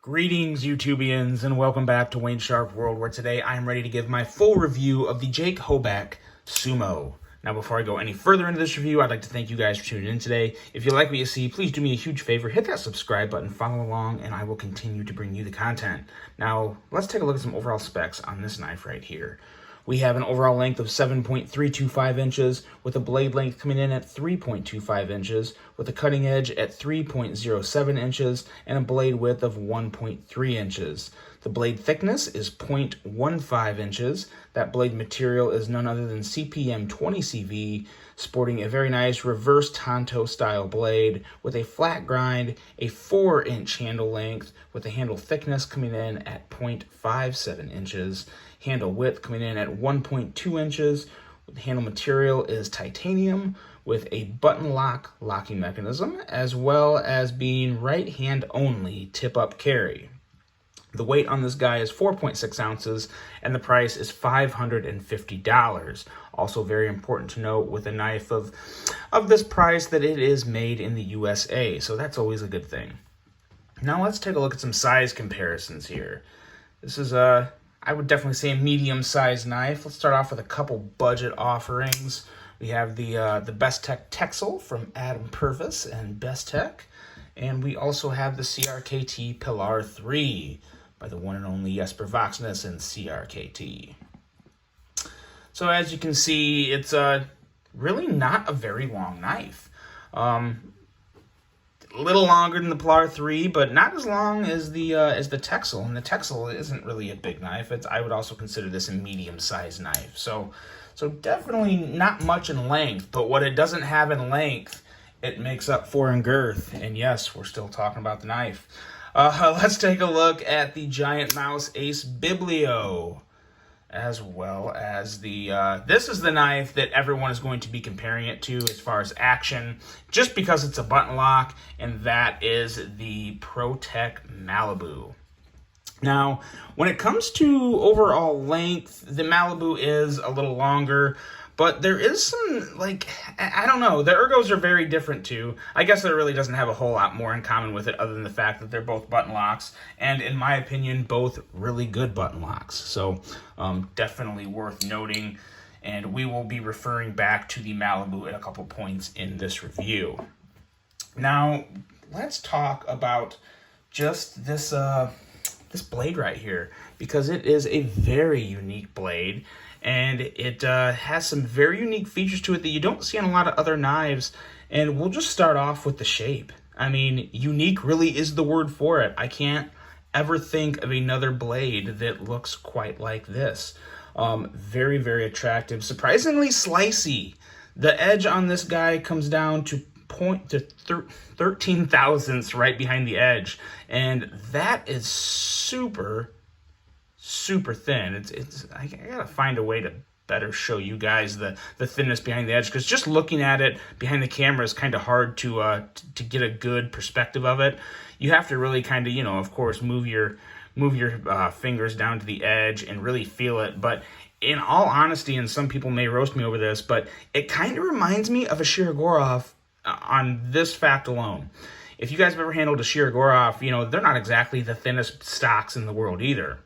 Greetings, YouTubians, and welcome back to Wayne Sharp World, where today I am ready to give my full review of the Jake Hoback Sumo. Now, before I go any further into this review, I'd like to thank you guys for tuning in today. If you like what you see, please do me a huge favor, hit that subscribe button, follow along, and I will continue to bring you the content. Now, let's take a look at some overall specs on this knife right here. We have an overall length of 7.325 inches, with a blade length coming in at 3.25 inches, with a cutting edge at 3.07 inches, and a blade width of 1.3 inches. The blade thickness is 0.15 inches. That blade material is none other than CPM 20CV, sporting a very nice reverse Tonto style blade with a flat grind, a 4-inch handle length, with the handle thickness coming in at 0.57 inches. Handle width coming in at 1.2 inches. The handle material is titanium with a button lock locking mechanism, as well as being right hand only tip up carry. The weight on this guy is 4.6 ounces, and the price is $550. Also very important to note with a knife of this price that it is made in the USA, so that's always a good thing. Now let's take a look at some size comparisons here. This is I would definitely say a medium-sized knife. Let's start off with a couple budget offerings. We have the Best Tech Texel from Adam Purvis and Best Tech, and we also have the CRKT Pilar 3 by the one and only Jesper Voxness and CRKT. So as you can see, it's really not a very long knife. A little longer than the Pilar 3, but not as long as the Texel. And the Texel isn't really a big knife. I would also consider this a medium-sized knife. So definitely not much in length, but what it doesn't have in length, it makes up for in girth. And yes, we're still talking about the knife. Let's take a look at the Giant Mouse Ace Biblio, as well as this is the knife that everyone is going to be comparing it to as far as action, just because it's a button lock, and that is the ProTech Malibu. Now, when it comes to overall length, the Malibu is a little longer, but there is some, I don't know, the Ergos are very different too. I guess it really doesn't have a whole lot more in common with it other than the fact that they're both button locks, and in my opinion, both really good button locks. So definitely worth noting, and we will be referring back to the Malibu at a couple points in this review. Now, let's talk about just this blade right here, because it is a very unique blade, and it has some very unique features to it that you don't see on a lot of other knives. And we'll just start off with the shape. I mean, unique really is the word for it. I can't ever think of another blade that looks quite like this. Very, very attractive. Surprisingly slicey. The edge on this guy comes down to 13 thousandths right behind the edge, and that is super thin. I gotta find a way to better show you guys the thinness behind the edge, because just looking at it behind the camera is kind of hard to get a good perspective of it. You have to really kind of, of course, move your fingers down to the edge and really feel it. But in all honesty, and some people may roast me over this, but it kind of reminds me of a Shirogorov on this fact alone. If you guys have ever handled a Shirogorov, they're not exactly the thinnest stocks in the world either,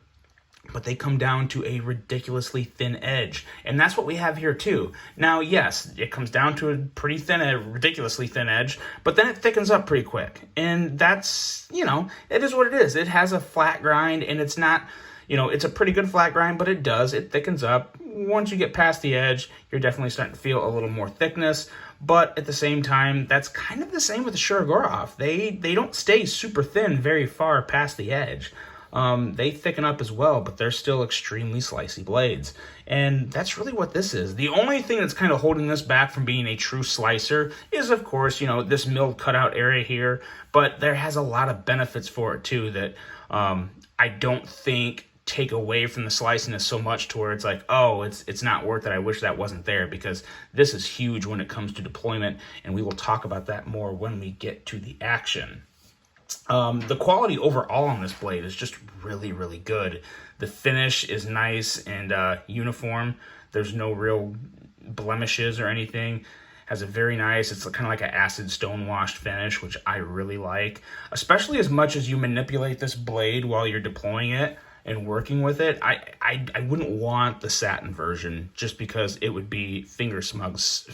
but they come down to a ridiculously thin edge. And that's what we have here too. Now, yes, it comes down to a pretty thin, a ridiculously thin edge, but then it thickens up pretty quick. And that's, it is what it is. It has a flat grind, and it's not, it's a pretty good flat grind, but it thickens up. Once you get past the edge, you're definitely starting to feel a little more thickness. But at the same time, that's kind of the same with the Shirogorov. They don't stay super thin very far past the edge. They thicken up as well, but they're still extremely slicey blades. And that's really what this is. The only thing that's kind of holding this back from being a true slicer is, of course, this milled cutout area here. But there has a lot of benefits for it, too, that I don't think take away from the sliciness so much to where it's like, oh, it's not worth it. I wish that wasn't there, because this is huge when it comes to deployment, and we will talk about that more when we get to the action. The quality overall on this blade is just really, really good. The finish is nice and uniform. There's no real blemishes or anything. Has a very nice, it's kind of like an acid stone washed finish, which I really like, especially as much as you manipulate this blade while you're deploying it and working with it. I wouldn't want the satin version just because it would be finger smudge,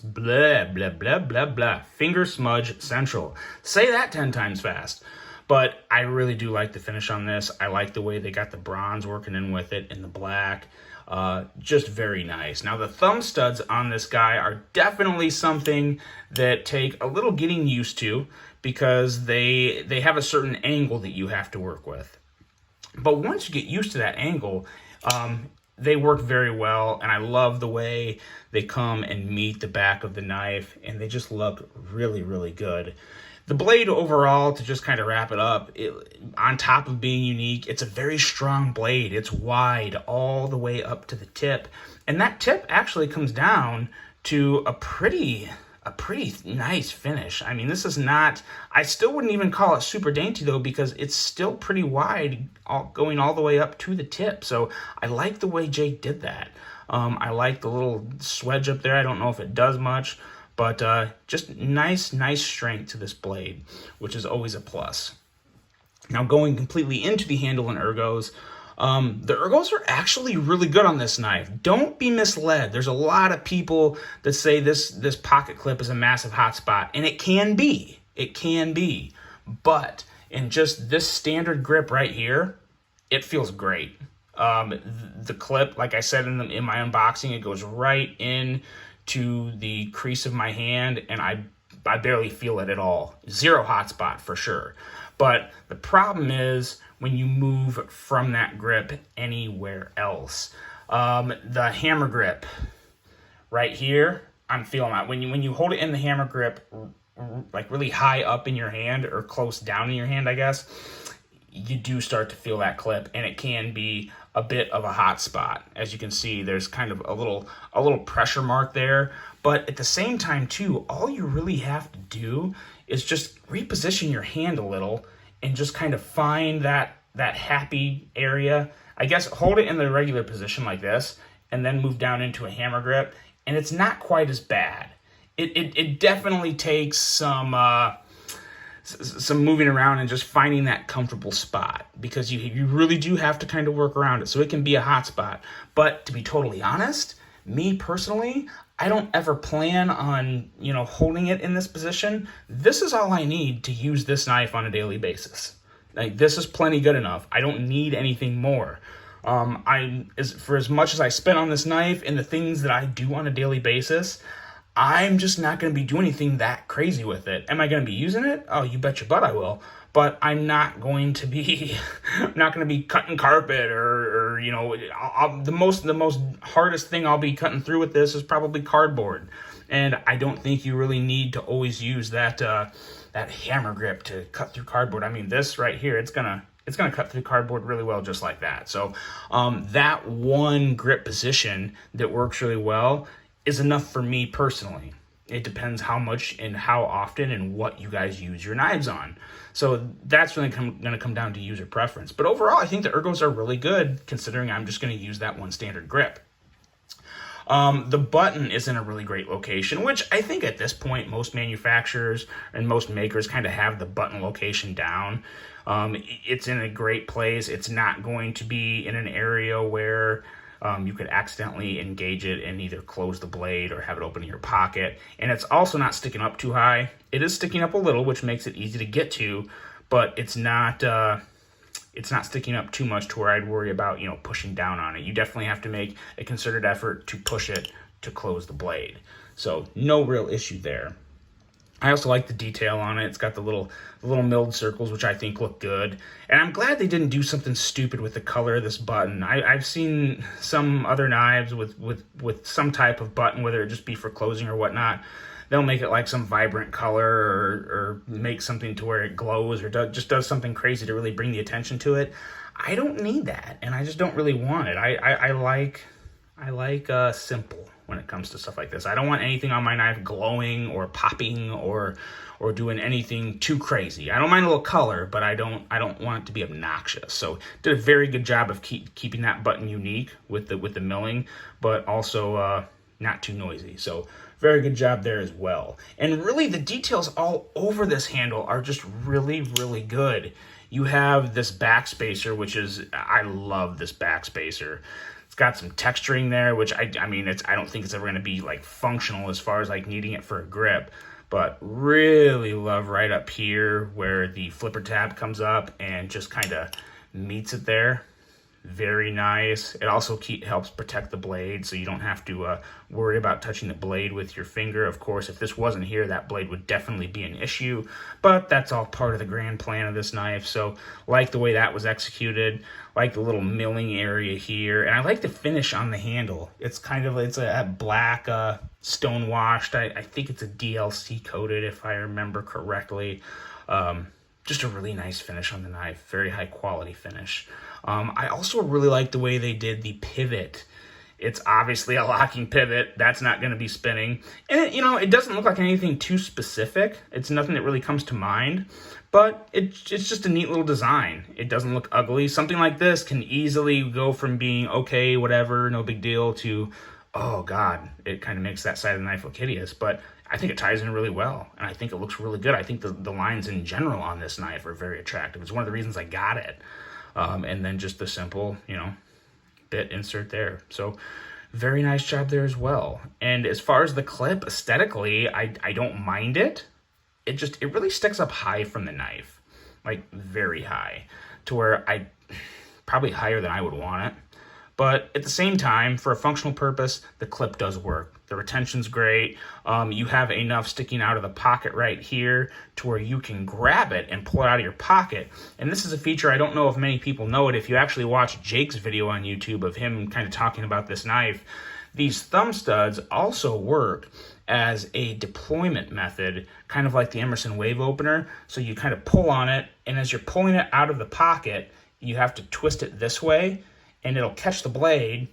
blah, blah, blah, blah, blah, finger smudge central. Say that 10 times fast. But I really do like the finish on this. I like the way they got the bronze working in with it and the black. Just very nice. Now the thumb studs on this guy are definitely something that take a little getting used to, because they have a certain angle that you have to work with. But once you get used to that angle, they work very well, and I love the way they come and meet the back of the knife, and they just look really, really good. The blade overall, to just kind of wrap it up, on top of being unique, it's a very strong blade. It's wide all the way up to the tip, and that tip actually comes down to a pretty nice finish. I mean, this is not, I still wouldn't even call it super dainty though, because it's still pretty wide, going all the way up to the tip. So I like the way Jake did that. I like the little swedge up there. I don't know if it does much, but just nice strength to this blade, which is always a plus. Now going completely into the handle and ergos, the ergos are actually really good on this knife. Don't be misled. There's a lot of people that say this pocket clip is a massive hot spot, and it can be. It can be. But in just this standard grip right here, it feels great. The clip, like I said in my unboxing, it goes right in to the crease of my hand, and I barely feel it at all. Zero hot spot for sure. But the problem is when you move from that grip anywhere else. The hammer grip right here, I'm feeling that. When you hold it in the hammer grip, like really high up in your hand or close down in your hand, I guess, you do start to feel that clip, and it can be a bit of a hot spot. As you can see, there's kind of a little pressure mark there. But at the same time too, all you really have to do is just reposition your hand a little and just kind of find that happy area. I guess hold it in the regular position like this and then move down into a hammer grip, and it's not quite as bad. It definitely takes some moving around and just finding that comfortable spot, because you really do have to kind of work around it, so it can be a hot spot. But to be totally honest, me personally, I don't ever plan on, holding it in this position. This is all I need to use this knife on a daily basis. Like, this is plenty good enough. I don't need anything more. For as much as I spend on this knife and the things that I do on a daily basis, I'm just not going to be doing anything that crazy with it. Am I going to be using it? Oh, you bet your butt I will. But I'm not going to be, cutting carpet or the most hardest thing I'll be cutting through with this is probably cardboard. And I don't think you really need to always use that hammer grip to cut through cardboard. I mean, this right here, it's gonna cut through cardboard really well, just like that. So that one grip position that works really well is enough for me personally. It depends how much and how often and what you guys use your knives on. So that's really going to come down to user preference. But overall, I think the ergos are really good, considering I'm just going to use that one standard grip. The button is in a really great location, which I think at this point, most manufacturers and most makers kind of have the button location down. It's in a great place. It's not going to be in an area where you could accidentally engage it and either close the blade or have it open in your pocket. And it's also not sticking up too high. It is sticking up a little, which makes it easy to get to, but it's not sticking up too much to where I'd worry about, pushing down on it. You definitely have to make a concerted effort to push it to close the blade. So no real issue there. I also like the detail on it. It's got the little milled circles, which I think look good. And I'm glad they didn't do something stupid with the color of this button. I've seen some other knives with some type of button, whether it just be for closing or whatnot. They'll make it like some vibrant color or make something to where it glows or just does something crazy to really bring the attention to it. I don't need that, and I just don't really want it. I like simple when it comes to stuff like this. I don't want anything on my knife glowing or popping or doing anything too crazy. I don't mind a little color, but I don't want it to be obnoxious. So did a very good job of keeping that button unique with the milling, but also not too noisy. So very good job there as well. And really the details all over this handle are just really, really good. You have this backspacer, which is, I love this backspacer. It's got some texturing there, which I mean, I don't think it's ever going to be like functional as far as like needing it for a grip, but really love right up here where the flipper tab comes up and just kind of meets it there. Very nice. It also helps protect the blade, so you don't have to worry about touching the blade with your finger. Of course, if this wasn't here, that blade would definitely be an issue, but that's all part of the grand plan of this knife. So like the way that was executed, like the little milling area here, and I like the finish on the handle. It's a black stone washed. I think it's a DLC coated if I remember correctly. Just a really nice finish on the knife, very high quality finish. I also really like the way they did the pivot. It's obviously a locking pivot. That's not going to be spinning. And, it doesn't look like anything too specific. It's nothing that really comes to mind. But it's just a neat little design. It doesn't look ugly. Something like this can easily go from being, okay, whatever, no big deal, to, oh, God, it kind of makes that side of the knife look hideous. But I think it ties in really well, and I think it looks really good. I think the lines in general on this knife are very attractive. It's one of the reasons I got it. And then just the simple, bit insert there. So very nice job there as well. And as far as the clip, aesthetically, I don't mind it. It really sticks up high from the knife, like very high, to where probably higher than I would want it. But at the same time, for a functional purpose, the clip does work. The retention's great. You have enough sticking out of the pocket right here to where you can grab it and pull it out of your pocket. And this is a feature, I don't know if many people know it. If you actually watch Jake's video on YouTube of him kind of talking about this knife, these thumb studs also work as a deployment method, kind of like the Emerson Wave Opener. So you kind of pull on it, and as you're pulling it out of the pocket, you have to twist it this way, and it'll catch the blade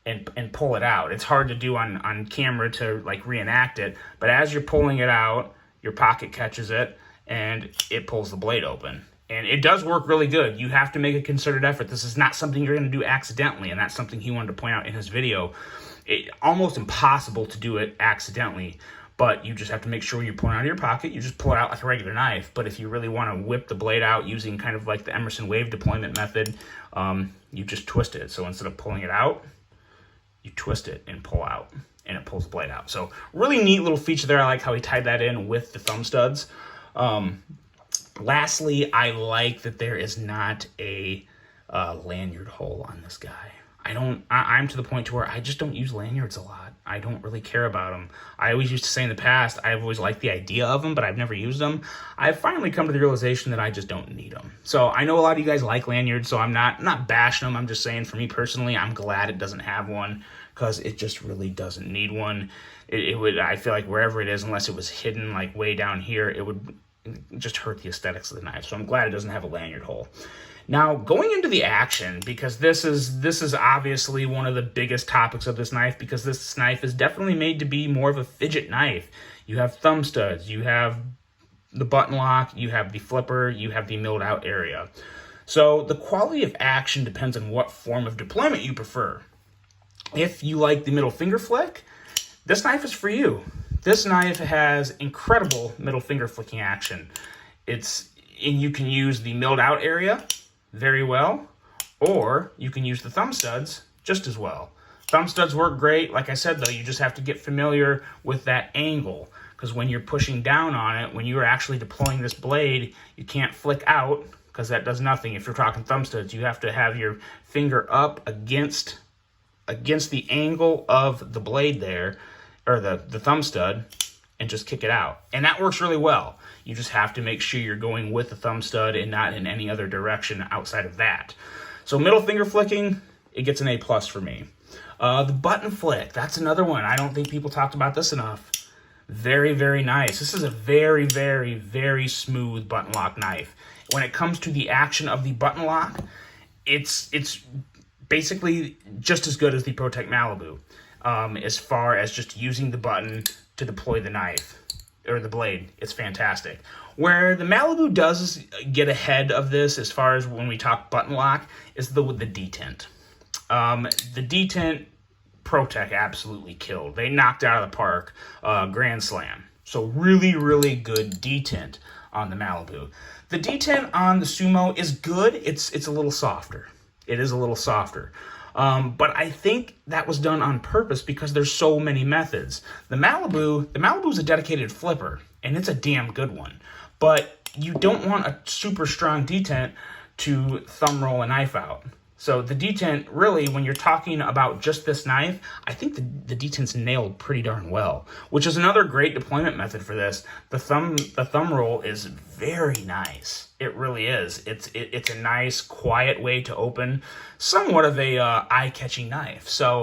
and pull it out. It's hard to do on camera to like reenact it, but as you're pulling it out, your pocket catches it and it pulls the blade open. And it does work really good. You have to make a concerted effort. This is not something you're going to do accidentally, and that's something he wanted to point out in his video. It's almost impossible to do it accidentally, but you just have to make sure when you're pulling it out of your pocket, you just pull it out like a regular knife. But if you really want to whip the blade out using kind of like the Emerson Wave deployment method, you just twist it. So instead of pulling it out, you twist it and pull out, and it pulls the blade out. So really neat little feature there. I like how he tied that in with the thumb studs. Lastly, I like that there is not a lanyard hole on this guy. I'm to the point to where I just don't use lanyards a lot. I don't really care about them. I always used to say in the past, I've always liked the idea of them, but I've never used them. I've finally come to the realization that I just don't need them. So I know a lot of you guys like lanyards, so I'm not bashing them. I'm just saying, for me personally, I'm glad it doesn't have one, because it just really doesn't need one. I feel like wherever it is, unless it was hidden like way down here, it would just hurt the aesthetics of the knife. So I'm glad it doesn't have a lanyard hole. Now, going into the action, because this is obviously one of the biggest topics of this knife, because this knife is definitely made to be more of a fidget knife. You have thumb studs, you have the button lock, you have the flipper, you have the milled out area. So the quality of action depends on what form of deployment you prefer. If you like the middle finger flick, this knife is for you. This knife has incredible middle finger flicking action. And you can use the milled out area very well, or you can use the thumb studs just as well. Thumb studs work great. Like I said, though, you just have to get familiar with that angle, because when you're pushing down on it, when you're actually deploying this blade, you can't flick out, because that does nothing. If you're talking thumb studs, you have to have your finger up against the angle of the blade there, or the thumb stud, and just kick it out. And that works really well. You just have to make sure you're going with the thumb stud and not in any other direction outside of that. So middle finger flicking, it gets an A+ for me. The button flick, that's another one. I don't think people talked about this enough. Very, very nice. This is a very, very, very smooth button lock knife. When it comes to the action of the button lock, it's basically just as good as the ProTech Malibu, as far as just using the button to deploy the knife or the blade. It's fantastic. Where the Malibu does get ahead of this, as far as when we talk button lock, is with the detent. The detent ProTech absolutely killed. They knocked out of the park, Grand Slam. So really, really good detent on the Malibu. The detent on the Sumo is good. It's a little softer. It is a little softer. But I think that was done on purpose because there's so many methods. The Malibu is a dedicated flipper, and it's a damn good one. But you don't want a super strong detent to thumb roll a knife out. So the detent, really, when you're talking about just this knife, I think the detent's nailed pretty darn well, which is another great deployment method for this. The thumb roll is very nice. It really is. It's a nice, quiet way to open somewhat of a eye-catching knife. So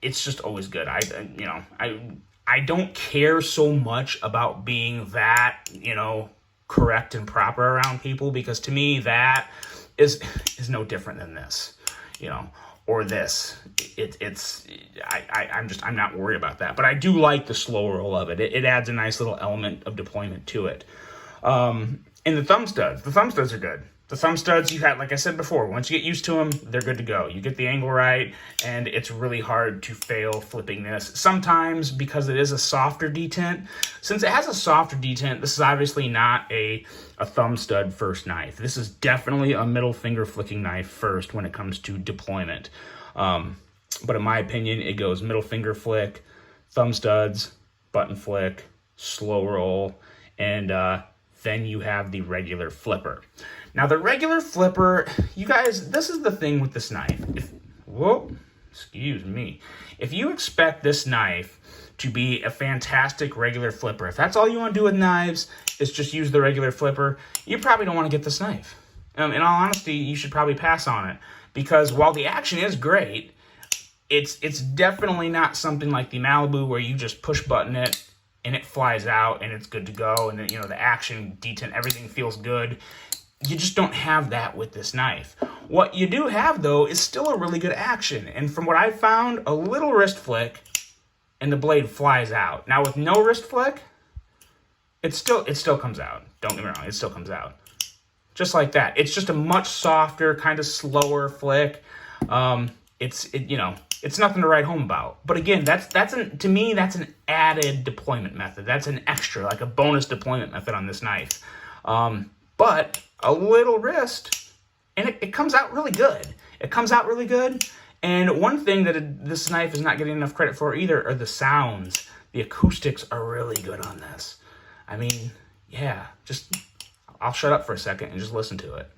it's just always good. I don't care so much about being that, correct and proper around people, because to me that is no different than this, or this. I'm not worried about that, but I do like the slow roll of it. It adds a nice little element of deployment to it. And the thumb studs are good. The thumb studs, you have, like I said before, once you get used to them, they're good to go. You get the angle right, and it's really hard to fail flipping this. Sometimes, because it is a softer detent, since it has a softer detent, this is obviously not a thumb stud first knife. This is definitely a middle finger flicking knife first when it comes to deployment. But in my opinion, it goes middle finger flick, thumb studs, button flick, slow roll, and then you have the regular flipper. Now, the regular flipper, you guys, this is the thing with this knife. Excuse me. If you expect this knife to be a fantastic regular flipper, if that's all you want to do with knives is just use the regular flipper, you probably don't want to get this knife. In all honesty, you should probably pass on it, because while the action is great, it's definitely not something like the Malibu where you just push button it and it flies out and it's good to go, and the action, detent, everything feels good. You just don't have that with this knife. What you do have, though, is still a really good action. And from what I've found, a little wrist flick and the blade flies out. Now, with no wrist flick, it still comes out. Don't get me wrong, it still comes out. Just like that. It's just a much softer, kind of slower flick. It's nothing to write home about. But again, to me, that's an added deployment method. That's an extra, like a bonus deployment method on this knife. But a little wrist, and it comes out really good. It comes out really good. And one thing that this knife is not getting enough credit for either are the sounds. The acoustics are really good on this. I mean, yeah, I'll shut up for a second and just listen to it.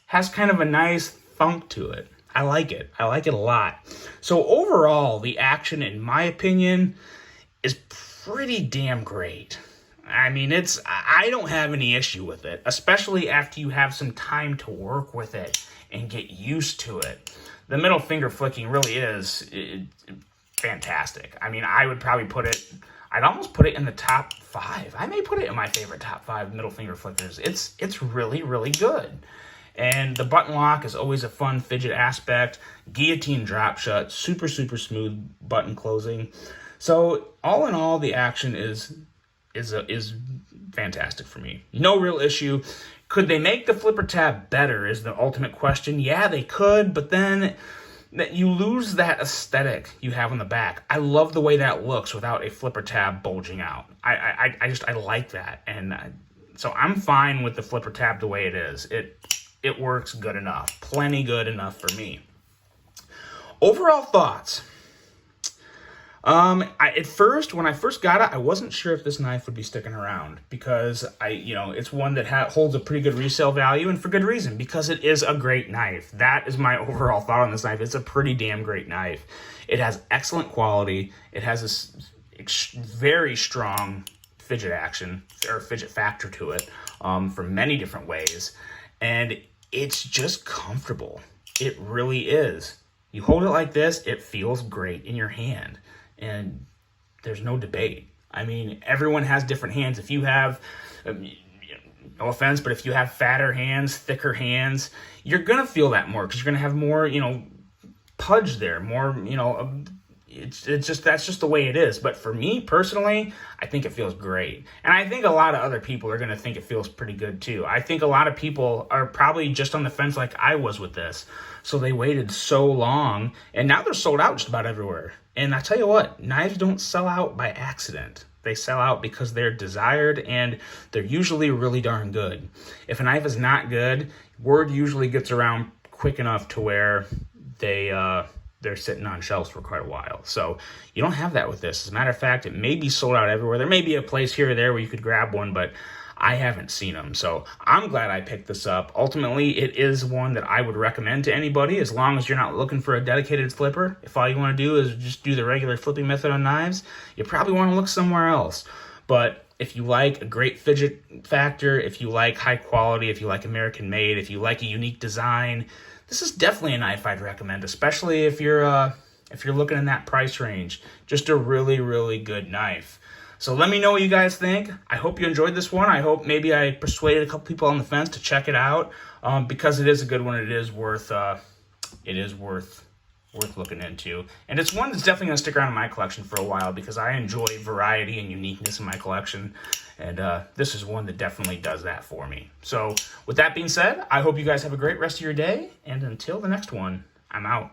Has kind of a nice thunk to it. I like it. I like it a lot. So overall, the action, in my opinion, is pretty damn great. I mean, I don't have any issue with it, especially after you have some time to work with it and get used to it. The middle finger flicking really is fantastic. I mean, I'd almost put it in the top 5. I may put it in my favorite top 5 middle finger flickers. It's really, really good. And the button lock is always a fun fidget aspect. Guillotine drop shut, super, super smooth button closing. So all in all, the action is fantastic for me. No real issue. Could they make the flipper tab better is the ultimate question. Yeah, they could, but then you lose that aesthetic you have on the back. I love the way that looks without a flipper tab bulging out. I like that. And so I'm fine with the flipper tab the way it is. It works good enough. Plenty good enough for me. Overall thoughts. At first, when I first got it, I wasn't sure if this knife would be sticking around, because it's one that holds a pretty good resale value, and for good reason, because it is a great knife. That is my overall thought on this knife. It's a pretty damn great knife. It has excellent quality. It has this very strong fidget action, or fidget factor to it, for many different ways. And it's just comfortable. It really is. You hold it like this, it feels great in your hand. And there's no debate. I mean, everyone has different hands. If you have, no offense, but if you have fatter hands, thicker hands, you're going to feel that more, because you're going to have more, pudge there, more, it's just, that's just the way it is. But for me personally, I think it feels great. And I think a lot of other people are going to think it feels pretty good too. I think a lot of people are probably just on the fence like I was with this. So they waited so long, and now they're sold out just about everywhere. And I tell you what, knives don't sell out by accident. They sell out because they're desired, and they're usually really darn good. If a knife is not good, word usually gets around quick enough to where they're sitting on shelves for quite a while. So you don't have that with this. As a matter of fact, it may be sold out everywhere. There may be a place here or there where you could grab one, but I haven't seen them. So I'm glad I picked this up. Ultimately, it is one that I would recommend to anybody, as long as you're not looking for a dedicated flipper. If all you want to do is just do the regular flipping method on knives, you probably want to look somewhere else. But if you like a great fidget factor, if you like high quality, if you like American made, if you like a unique design, this is definitely a knife I'd recommend, especially if you're looking in that price range. Just a really, really good knife. So let me know what you guys think. I hope you enjoyed this one. I hope maybe I persuaded a couple people on the fence to check it out, because it is a good one. It is worth looking into. And it's one that's definitely going to stick around in my collection for a while, because I enjoy variety and uniqueness in my collection. And this is one that definitely does that for me. So with that being said, I hope you guys have a great rest of your day. And until the next one, I'm out.